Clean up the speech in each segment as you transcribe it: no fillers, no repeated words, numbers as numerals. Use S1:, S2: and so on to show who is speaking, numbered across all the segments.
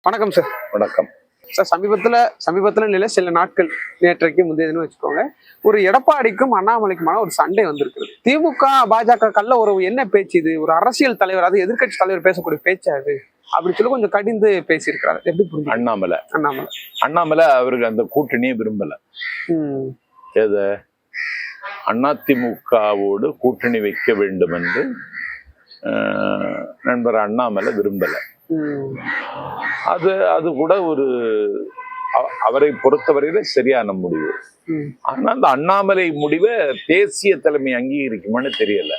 S1: வணக்கம் சார்.
S2: வணக்கம்
S1: சார். சமீபத்துல நிலை சில நாட்கள் நேற்றைக்கு முந்தையதுன்னு வச்சுக்கோங்க, ஒரு எடப்பாடிக்கும் அண்ணாமலைக்குமான ஒரு சண்டை வந்திருக்குது. திமுக பாஜக கள்ள உறவு என்ன பேச்சு இது? ஒரு அரசியல் தலைவர், அது எதிர்கட்சி தலைவர் பேசக்கூடிய பேச்சா அது அப்படின்னு சொல்லி கொஞ்சம் கடிந்து பேசியிருக்கிறாரு. எப்படி புரிஞ்சு?
S2: அண்ணாமலை அவருக்கு அந்த கூட்டணியே விரும்பல. அதிமுகவோடு கூட்டணி வைக்க வேண்டும் என்று நண்பர் அண்ணாமலை விரும்பல. அது கூட ஒரு அவரை பொறுத்தவரையில சரியான முடிவு. ஆனா அந்த அண்ணாமலை முடிவை தேசிய தலைமை அங்கீகரிக்குமான்னு தெரியல.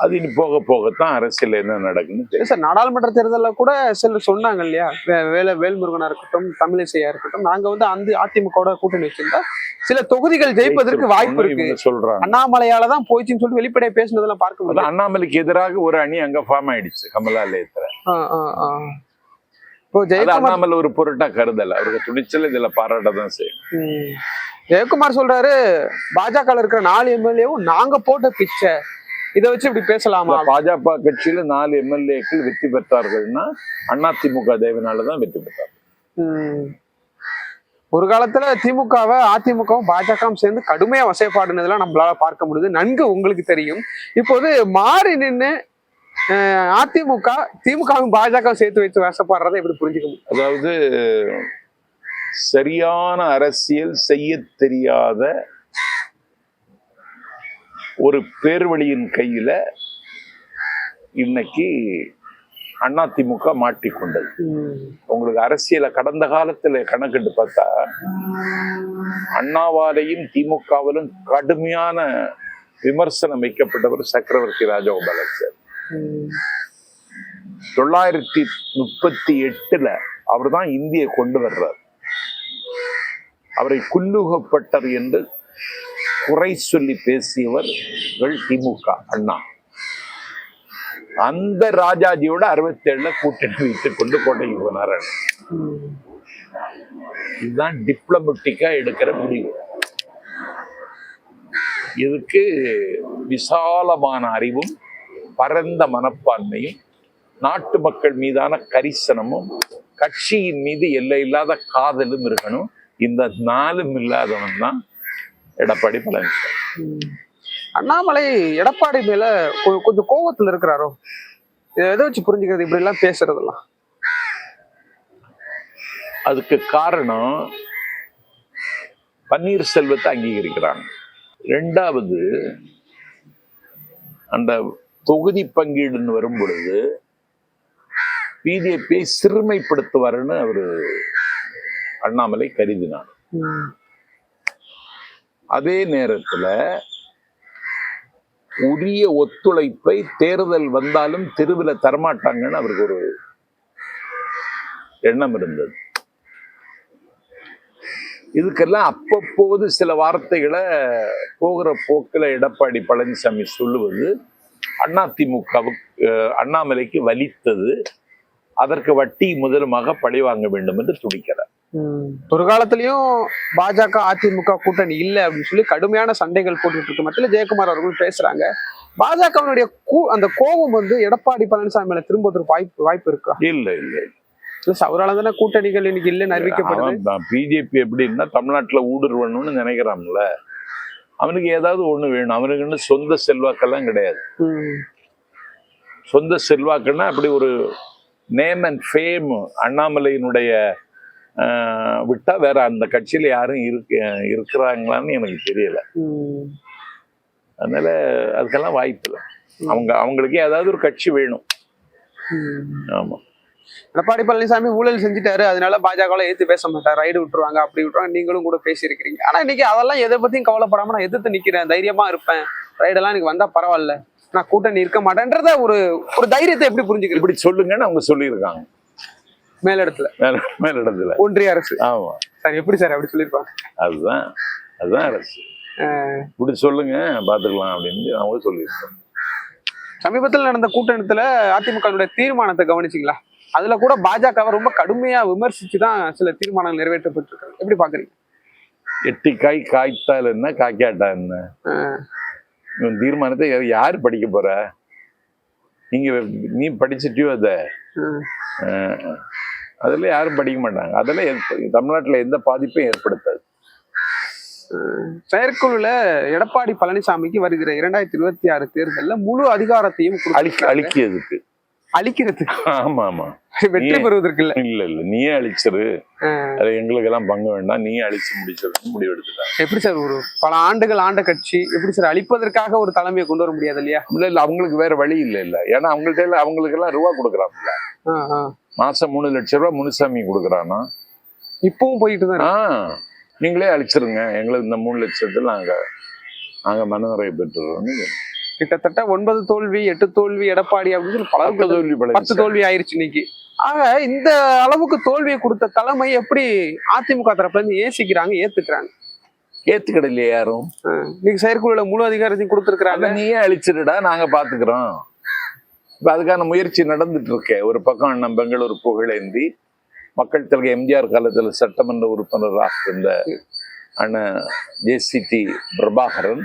S2: அது இனி போக போகத்தான் அரசியல் என்ன நடக்குன்னு.
S1: சார், நாடாளுமன்ற தேர்தலில் கூட சிலர் சொன்னாங்க இல்லையா, வேல்முருகனா இருக்கட்டும், தமிழிசையா இருக்கட்டும், நாங்க வந்து அதிமுக கூட்டணி வச்சிருந்தா சில தொகுதிகள் ஜெயிப்பதற்கு வாய்ப்பு இருக்கு
S2: சொல்றாங்க.
S1: அண்ணாமலையாலதான் போயிடுச்சுன்னு சொல்லி வெளிப்படையா பேசுனதெல்லாம் பார்க்க முடியும்.
S2: அண்ணாமலைக்கு எதிராக ஒரு அணி அங்க ஃபார்ம் ஆயிடுச்சு கமலாலயத்துல. அண்ணாமலை ஒரு பொருட்டா கருதல, அவருக்கு துணிச்சல் இதுல பாராட்டதான் செய்யும்.
S1: ஜெயக்குமார் சொல்றாரு, பாஜக இருக்கிற 4 எம்எல்ஏவும் நாங்க போட்ட பிச்சை, இதை வச்சு இப்படி பேசலாமா?
S2: பாஜக கட்சியில 4 எம்எல்ஏக்கள் வெற்றி பெற்றார்கள்னா அதிமுக தயவினாலதான் வெற்றி பெற்றார்கள்.
S1: ஒரு காலத்துல திமுகவை அதிமுகவும் பாஜகவும் சேர்ந்து கடுமையா வசைப்பாடுனதெல்லாம் நம்மளால பார்க்க முடியுது, நன்கு உங்களுக்கு தெரியும். இப்போது மாறி நின்று திமுகவும் பாஜகவும் சேர்த்து வச்சு வசப்படுறதை எப்படி புரிஞ்சுக்க முடியும்?
S2: அதாவது சரியான அரசியல் செய்ய தெரியாத ஒரு பேர்வழியின் கையில இன்னைக்கு அதிமுக மாட்டிக்கொண்டது. உங்களுக்கு அரசியல கடந்த காலத்துல கணக்கிட்டு பார்த்தா அண்ணாவாலையும் திமுகவிலும் கடுமையான விமர்சனம் வைக்கப்பட்டவர் சக்கரவர்த்தி ராஜகோபாலாச்சாரி. 938 அவர் தான் இந்தியை கொண்டு வர்றார். அவரை குல்லுகப்பட்டர் என்று குறை சொல்லி பேசியவர்கள் திமுக அண்ணா. அந்த ராஜாஜியோட 67 கூட்டணி வைத்துக் கொண்டு கோட்டைக்கு போனார். இதுதான் டிப்ளமேட்டிக்கா எடுக்கிற முடிவு. இதுக்கு விசாலமான அறிவும் பரந்த மனப்பான்மையும் நாட்டு மக்கள் மீதான கரிசனமும் கட்சியின் மீது எல்லை இல்லாத காதலும் இருக்கணும். இந்த 4ம் இல்லாதவன் தான் எடப்பாடி பழனிசாமி.
S1: அண்ணாமலை எடப்பாடி மேல கொஞ்சம் கோபத்துல இருக்கிறாரோ? எதை வச்சு புரிஞ்சுக்கிறது இப்படி எல்லாம் பேசுறதெல்லாம்?
S2: அதுக்கு காரணம் பன்னீர்செல்வத்தை அங்கீகரிக்கிறாங்க. 2வது, அந்த தொகுதி பங்கீடுன்னு வரும் பொழுது பிஜேபியை சிறுமைப்படுத்துவாருன்னு அவரு அண்ணாமலை கருதினார். அதே நேரத்துல உரிய ஒத்துழைப்பை தேர்தல் வந்தாலும் தெருவில் தரமாட்டாங்கன்னு அவருக்கு ஒரு எண்ணம் இருந்தது. இதுக்கெல்லாம் அப்பப்போது சில வார்த்தைகளை போகிற போக்கில் எடப்பாடி பழனிசாமி சொல்லுவது அதிமுகவுக்கு அண்ணாமலைக்கு வலித்தது. அதற்கு வட்டி முதலுமாக பழி வாங்க வேண்டும் என்று துடிக்கிறார்.
S1: ஒரு காலத்திலயும் பாஜக அதிமுக கூட்டணி இல்லை அப்படின்னு சொல்லி கடுமையான சண்டைகள் போட்டுட்டு இருக்க மத்தியில ஜெயக்குமார் அவர்கள் பேசுறாங்க. பாஜகவினுடைய அந்த கோபம் வந்து எடப்பாடி பழனிசாமி மேல திரும்புவதற்கு வாய்ப்பு இருக்கா?
S2: இல்ல இல்ல,
S1: அவரால் தானே கூட்டணிகள் இன்னைக்கு இல்லைன்னு அறிவிக்கப்படுது.
S2: பிஜேபி எப்படின்னா தமிழ்நாட்டுல ஊடுருவணும்னு நினைக்கிறான்ல, அவனுக்கு ஏதாவது ஒண்ணு வேணும். அவனுக்குன்னு சொந்த செல்வாக்கெல்லாம் கிடையாது. சொந்த செல்வாக்குன்னா அப்படி ஒரு நேம் அண்ட் ஃபேம் அண்ணாமலையினுடைய விட்டா வேற அந்த கட்சியில யாரும் இருக்கிறாங்களான்னு எனக்கு தெரியல. அதனால அதுக்கெல்லாம் வாய்ப்பு இல்லை. அவங்களுக்கே ஏதாவது ஒரு கட்சி வேணும். ஆமா,
S1: எடப்பாடி பழனிசாமி ஊழல் செஞ்சுட்டாரு, அதனால பாஜக ஏத்து பேச மாட்டார், ரைடு விட்டுருவாங்க, அப்படி விட்டுருவாங்க. நீங்களும் கூட பேசியிருக்கிறீங்க. ஆனா இன்னைக்கு அதெல்லாம் எதை பத்தியும் கவலைப்படாம நான் எதிர்த்து நிக்கிறேன், தைரியமா இருப்பேன், ரைடெல்லாம் எனக்கு வந்தா பரவாயில்ல, நான் கூட்டணி இருக்க மாட்டேன்றத ஒரு தைரியத்தை எப்படி புரிஞ்சுக்கிறேன்?
S2: இப்படி சொல்லுங்கன்னு அவங்க சொல்லியிருக்காங்க மேலிடத்துல
S1: ஒன்றிய அரசு.
S2: ஆமா
S1: சார், எப்படி சார் அப்படி சொல்லியிருப்பாங்க?
S2: அதுதான் அரசு. இப்படி சொல்லுங்க பாத்துக்கலாம் அப்படின்னு அவங்க சொல்லியிருக்காங்க.
S1: சமீபத்தில் நடந்த கூட்டணத்துல அதிமுக தீர்மானத்தை கவனிச்சிங்களா? அதுல கூட பாஜகவை ரொம்ப கடுமையா விமர்சிச்சுதான் சில தீர்மானங்கள் நிறைவேற்றப்பட்டிருக்காங்க. எப்படி பாக்குறீங்க?
S2: எட்டிக்காய் காய்த்தால் என்ன காய்க்காட்டா என்ன? தீர்மானத்தை யாரு படிக்க போற? நீ படிச்சுட்டியோ? அத அதுல யாரும் படிக்க மாட்டாங்க. அதெல்லாம் தமிழ்நாட்டுல எந்த பாதிப்பையும் ஏற்படுத்தாது.
S1: செயற்குழுல எடப்பாடி பழனிசாமிக்கு வருகிற 2026 தேர்தல்ல முழு அதிகாரத்தையும்
S2: அழிக்கிறதுக்கு ஆமா ஆமா
S1: வெற்றி பெறுவதற்கு
S2: இல்ல நீயே அழிச்சிரு, அது எங்களுக்கு எல்லாம் பங்கு வேண்டாம், நீயே அழிச்சு முடிச்சதுன்னு முடிவு எடுத்துட்டாங்க.
S1: எப்படி சார் ஒரு பல ஆண்டுகள் ஆண்ட கட்சி எப்படி சார் அழிப்பதற்காக ஒரு தலைமையை கொண்டு வர முடியாது இல்லையா?
S2: இல்ல அவங்களுக்கு வேற வழி இல்ல. ஏன்னா அவங்களுக்கு எல்லாம் ரூபா கொடுக்குறாங்கல்ல, மாசம் 3 லட்சம் ரூபாய் முனுசாமி கொடுக்குறானா
S1: இப்பவும் போயிட்டு தான்.
S2: நீங்களே அழிச்சிருங்க, எங்களுக்கு இந்த 3 லட்சத்துல நாங்க மனநிறைவு பெற்றுறோம்.
S1: கிட்டத்தட்ட 9 தோல்வி 8 தோல்வி எடப்பாடி அப்படின்னு பல தோல்வி 10 தோல்வி ஆயிருச்சு இன்னைக்கு. ஆக இந்த அளவுக்கு தோல்வியை கொடுத்த தலைமை எப்படி அதிமுக தரப்புல இருந்து ஏத்துக்கிறாங்க?
S2: ஏத்துக்கிடலையே யாரும்.
S1: நீங்க செயற்குழுல முழு அதிகாரத்தையும் கொடுத்துருக்காங்க,
S2: நீயே அழிச்சிருடா நாங்க பாத்துக்கிறோம். இப்ப அதுக்கான முயற்சி நடந்துட்டு இருக்கேன். ஒரு பக்கம் அண்ணன் பெங்களூர் புகழேந்தி, மக்கள் தலைவர் எம்ஜிஆர் காலத்துல சட்டமன்ற உறுப்பினராக இருந்த அண்ணன் ஜேசிடி பிரபாகரன்,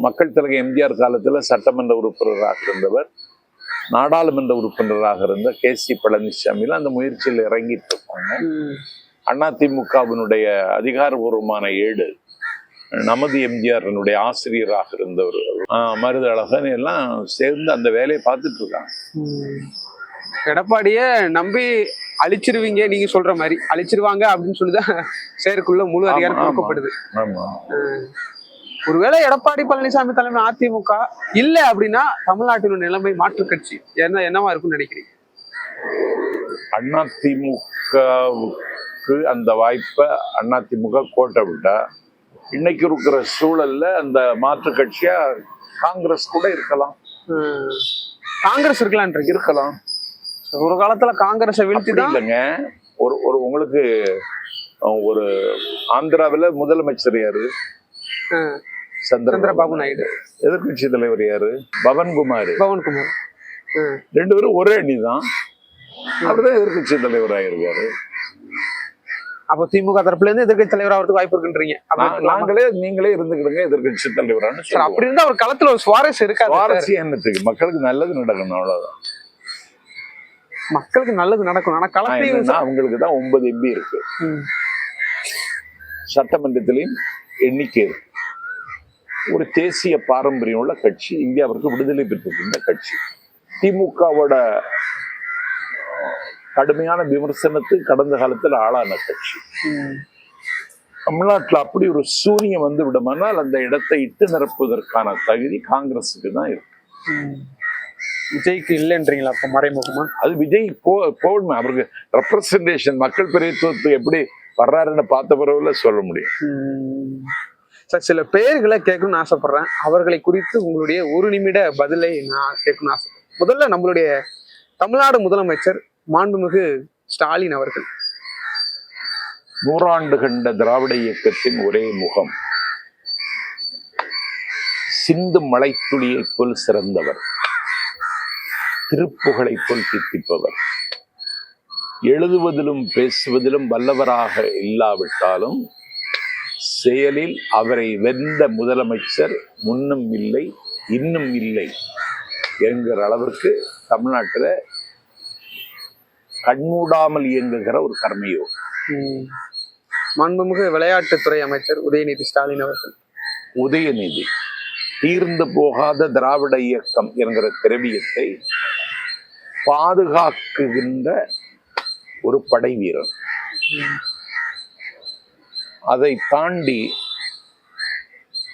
S2: மக்கள் தலைவர் எம்ஜிஆர் காலத்துல சட்டமன்ற உறுப்பினராக இருந்தவர், நாடாளுமன்ற உறுப்பினராக இருந்த KC பழனிசாமியில அந்த முயற்சியில் இறங்கிட்டு இருப்பாங்க. அதிமுகவினுடைய அதிகாரபூர்வமான ஏடு நமது எம்ஜிஆரினுடைய ஆசிரியராக இருந்தவர் மருதழகன் எல்லாம் சேர்ந்து அந்த வேலையை பார்த்துட்டு இருக்காங்க.
S1: எடப்பாடிய நம்பி அழிச்சிருவீங்க, நீங்க சொல்ற மாதிரி அழிச்சிருவாங்க அப்படின்னு சொல்லிதான் செயற்குள்ள முழு அதிகாரம் கொடுக்கப்படுது. ஒருவேளை எடப்பாடி பழனிசாமி தலைமை அதிமுக இல்ல அப்படின்னா தமிழ்நாட்டின் நிலைமை மாற்று கட்சி என்னவா இருக்கும்னு நினைக்கிறீங்க?
S2: அதிமுகவுக்கு அந்த வாய்ப்பை அதிமுக கோட்டை விட்டா இன்னைக்கு இருக்கிற சூழல்ல அந்த மாற்று கட்சியா காங்கிரஸ் கூட இருக்கலாம்.
S1: காங்கிரஸ் இருக்கலாம். ஒரு காலத்துல காங்கிரஸை வீழ்த்தி தான்
S2: இல்லைங்க. ஒரு உங்களுக்கு ஒரு ஆந்திராவில முதலமைச்சர் யாரு?
S1: சந்திரபாபு நாயுடு.
S2: எதிர்கட்சி தலைவர் யாரு? பவன்குமார். 2 பேரும் ஒரே அணிதான். அவர்தான் எதிர்கட்சி தலைவர் ஆயிருக்காரு.
S1: அப்ப திமுக தரப்புல இருந்து எதிர்கட்சி தலைவர் ஆகிறதுக்கு வாய்ப்பு இருக்குன்றீங்க.
S2: நீங்களே இருந்துக்கிடுங்க எதிர்கட்சி தலைவரான.
S1: அப்படி இருந்தா ஒரு களத்துல ஒரு சுவாரஸ்யம் இருக்கா?
S2: சுவாரஸ்யம் என்னத்துக்கு? மக்களுக்கு நல்லது நடக்கணும், அவ்வளவுதான்.
S1: மக்களுக்கு நல்லது நடக்கணும். ஆனா களத்தையும்
S2: அவங்களுக்கு தான் 9 MP இருக்கு, சட்டமன்றத்திலையும் எண்ணிக்கை இருக்கு. ஒரு தேசிய பாரம்பரியம் உள்ள கட்சி, இந்தியாவிற்கு விடுதலை பெற்றிருக்கின்ற கட்சி. திமுகவோட கடுமையான விமர்சனத்துக்கு கடந்த காலத்தில் ஆளான கட்சி. தமிழ்நாட்டில் அப்படி ஒரு சூனியம் வந்து விடுமானால் அந்த இடத்தை இட்டு நிரப்புவதற்கான தகுதி காங்கிரஸுக்கு தான் இருக்கு.
S1: விஜய்க்கு இல்லைன்றீங்களா? அப்ப மறைமுகமா அது
S2: விஜய் போடணும். அவருக்கு ரெப்ரசன்டேஷன், மக்கள் பிரதிநிதித்துவத்தை எப்படி வர்றாருன்னு பார்த்த பிறகுல சொல்ல முடியும்.
S1: சார், சில பெயர்களை கேட்கணும்னு ஆசைப்படுறேன். அவர்களை குறித்து உங்களுடைய 1 நிமிட பதிலை நான் கேட்கணும்னு ஆசைப்படுறேன். முதல்ல நம்மளுடைய தமிழ்நாடு முதலமைச்சர் மாண்புமிகு ஸ்டாலின் அவர்கள்.
S2: 100 ஆண்டு கண்ட திராவிட இயக்கத்தின் ஒரே முகம், சிந்து மலைத்துளியை போல் சிறந்தவர், திருப்புகழை போல் தித்திப்பவர், எழுதுவதிலும் பேசுவதிலும் வல்லவராக இல்லாவிட்டாலும் செயலில் அவரை வென்ற முதலமைச்சர் முன்னும் இல்லை இன்னும் இல்லை என்கிற அளவிற்கு தமிழ்நாட்டில் கண்மூடாமல் இயங்குகிற ஒரு கர்மையோ.
S1: மாண்புமிகு விளையாட்டுத்துறை அமைச்சர் உதயநிதி ஸ்டாலின் அவர்கள்.
S2: உதயநிதி தீர்ந்து போகாத திராவிட இயக்கம் என்கிற திரவியத்தை பாதுகாக்குகின்ற ஒரு படை வீரர். அதை தாண்டி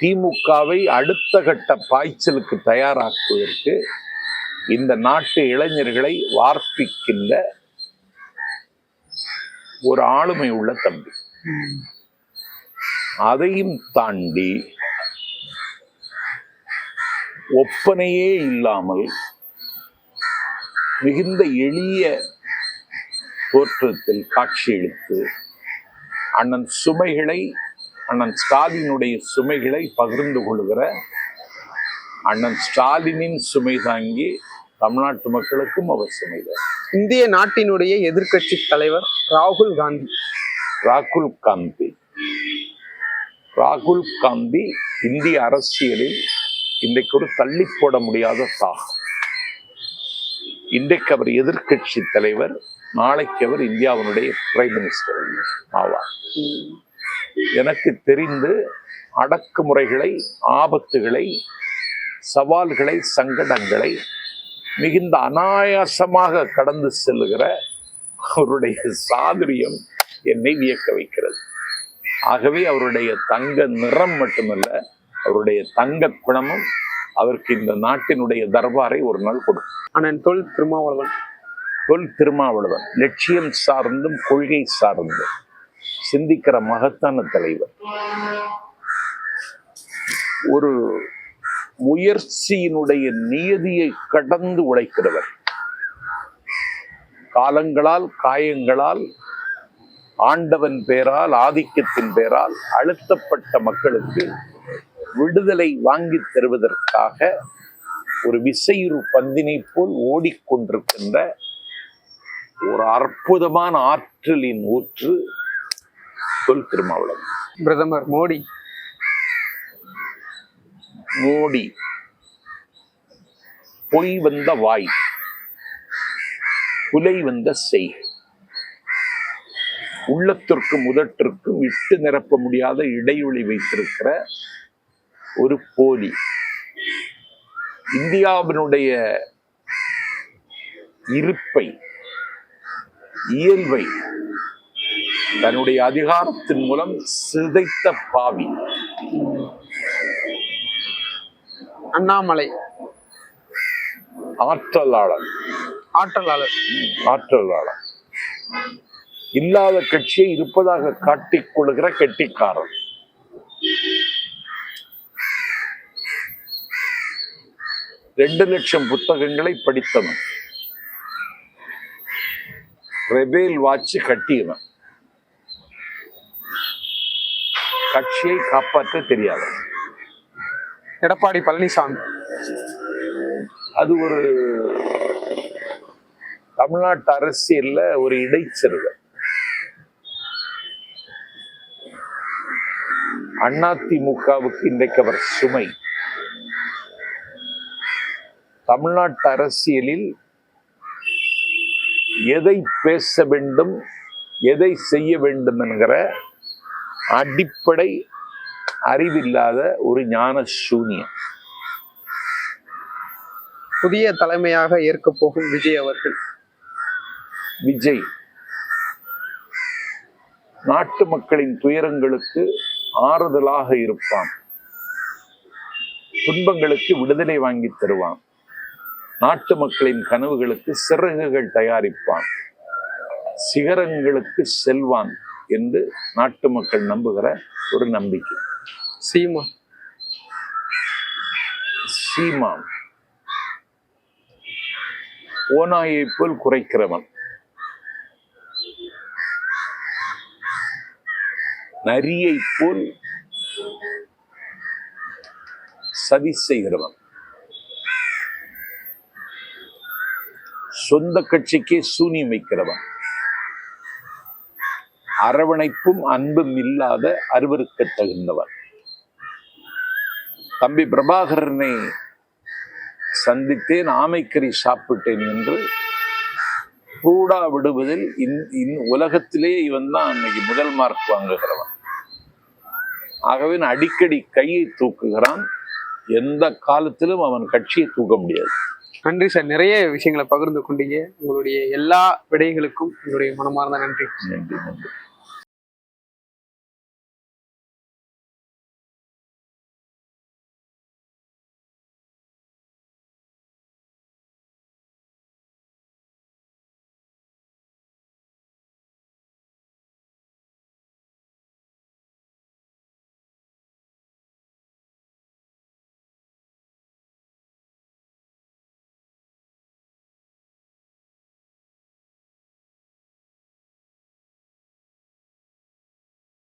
S2: திமுகவை அடுத்த கட்ட பாய்ச்சலுக்கு தயாராக்குவதற்கு இந்த நாட்டு இளைஞர்களை வார்ப்பிக்கின்ற ஒரு ஆளுமை உள்ள தம்பி. அதையும் தாண்டி ஒப்பனையே இல்லாமல் மிகுந்த எளிய தோற்றத்தில் காட்சியளித்து அண்ணன் ஸ்டாலினுடைய சுமைகளை பகிர்ந்து கொள்கிற அண்ணன் ஸ்டாலினின் சுமை தாங்கி தமிழ்நாட்டு மக்களுக்கும் அவர் சுமைதான்.
S1: இந்திய நாட்டினுடைய எதிர்கட்சி தலைவர் ராகுல்
S2: காந்தி இந்திய அரசியலில் இன்றைக்கு ஒரு தள்ளி போட முடியாத தாகம். இன்றைக்கு அவர் எதிர்க்கட்சி தலைவர், நாளைக்கு அவர் இந்தியாவினுடைய பிரைம் மினிஸ்டர் ஆவார். எனக்கு தெரிந்து அடக்குமுறைகளை, ஆபத்துகளை, சவால்களை, சங்கடங்களை மிகுந்த அனாயாசமாக கடந்து செல்லுகிற அவருடைய சாதுரியம் என்னை வியக்க வைக்கிறது. ஆகவே அவருடைய தங்க நிறம் மட்டுமல்ல, அவருடைய தங்க குணமும் அவருக்கு இந்த நாட்டினுடைய தர்பாரை ஒரு நாள் கொடுக்கும்.
S1: அண்ணன் தொல்
S2: திருமாவளவன் லட்சியம் சார்ந்தும் கொள்கை சார்ந்தும் சிந்திக்கிற மகத்தான தலைவர். ஒரு முயற்சியினுடைய நியதியை கடந்து உழைக்கிறவர். காலங்களால், காயங்களால், ஆண்டவன் பேரால், ஆதிக்கத்தின் பேரால் அழுத்தப்பட்ட மக்களுக்கு விடுதலை வாங்கி தருவதற்காக ஒரு விசையுறு பந்தினை போல் ஓடிக்கொண்டிருக்கின்ற ஒரு அற்புதமான ஆற்றலின் ஊற்று தொல் திருமாவளவன்.
S1: பிரதமர்
S2: மோடி பொய் வந்த வாய், புலை வந்த செய், உள்ளத்திற்கும் உதட்டிற்கும் இட்டு நிரப்ப முடியாத இடைவெளி வைத்திருக்கிற ஒரு போலி. இந்தியாவினுடைய இருப்பை, இயல்பை தன்னுடைய அதிகாரத்தின் மூலம் சிதைத்த பாவி.
S1: அண்ணாமலை
S2: ஆற்றலாளர். இல்லாத கட்சியை இருப்பதாக காட்டிக் கொள்கிற கெட்டிக்காரன். ரெண்டு லட்சம் புத்தகங்களை படித்தவன். ரெபேல் வாட்ச் கட்டியவன். கட்சியை காப்பாற்ற தெரியாதவன்.
S1: எடப்பாடி பழனிசாமி
S2: அது ஒரு தமிழ்நாட்டு அரசியல்ல ஒரு இடைச்செருகல். அதிமுகவுக்கு இன்றைக்கு அவர் சுமை. தமிழ்நாட்டு அரசியலில் எதை பேச வேண்டும், எதை செய்ய வேண்டும் என்கிற அடிப்படை அறிவில்லாத ஒரு ஞான சூன்யம்.
S1: புதிய தலைமையாக ஏற்க போகும் விஜய்
S2: நாட்டு மக்களின் துயரங்களுக்கு ஆறுதலாக இருப்பான். துன்பங்களுக்கு விடுதலை வாங்கி தருவான். நாட்டு மக்களின் கனவுகளுக்கு சிறகுகள் தயாரிப்பான். சிகரங்களுக்கு செல்வான் என்று நாட்டு மக்கள் நம்புகிற ஒரு நம்பிக்கை. சீமான் ஓநாயை போல் குறைக்கிறவன், நரியை போல் சதி செய்கிறவன், சொந்த கட்சிக்கே சூனியம் வைக்கிறவன், அரவணைப்பும் அன்பும் இல்லாத அருவருக்க தகுந்தவன். தம்பி பிரபாகரனை சந்தித்தேன், ஆமைக்கறி சாப்பிட்டேன் என்று கூடா விடுவதில் உலகத்திலே இவன் தான் அன்னைக்கு முதல் மார்க் வாங்குகிறவன். ஆகவே அடிக்கடி கையை தூக்குகிறான். எந்த காலத்திலும் அவன் கட்சியை தூக்க முடியாது.
S1: நன்றி சார், நிறைய விஷயங்களை பகிர்ந்து கொண்டீங்க. உங்களுடைய எல்லா விடயங்களுக்கும் என்னுடைய மனமார்ந்த நன்றி.
S2: நன்றி.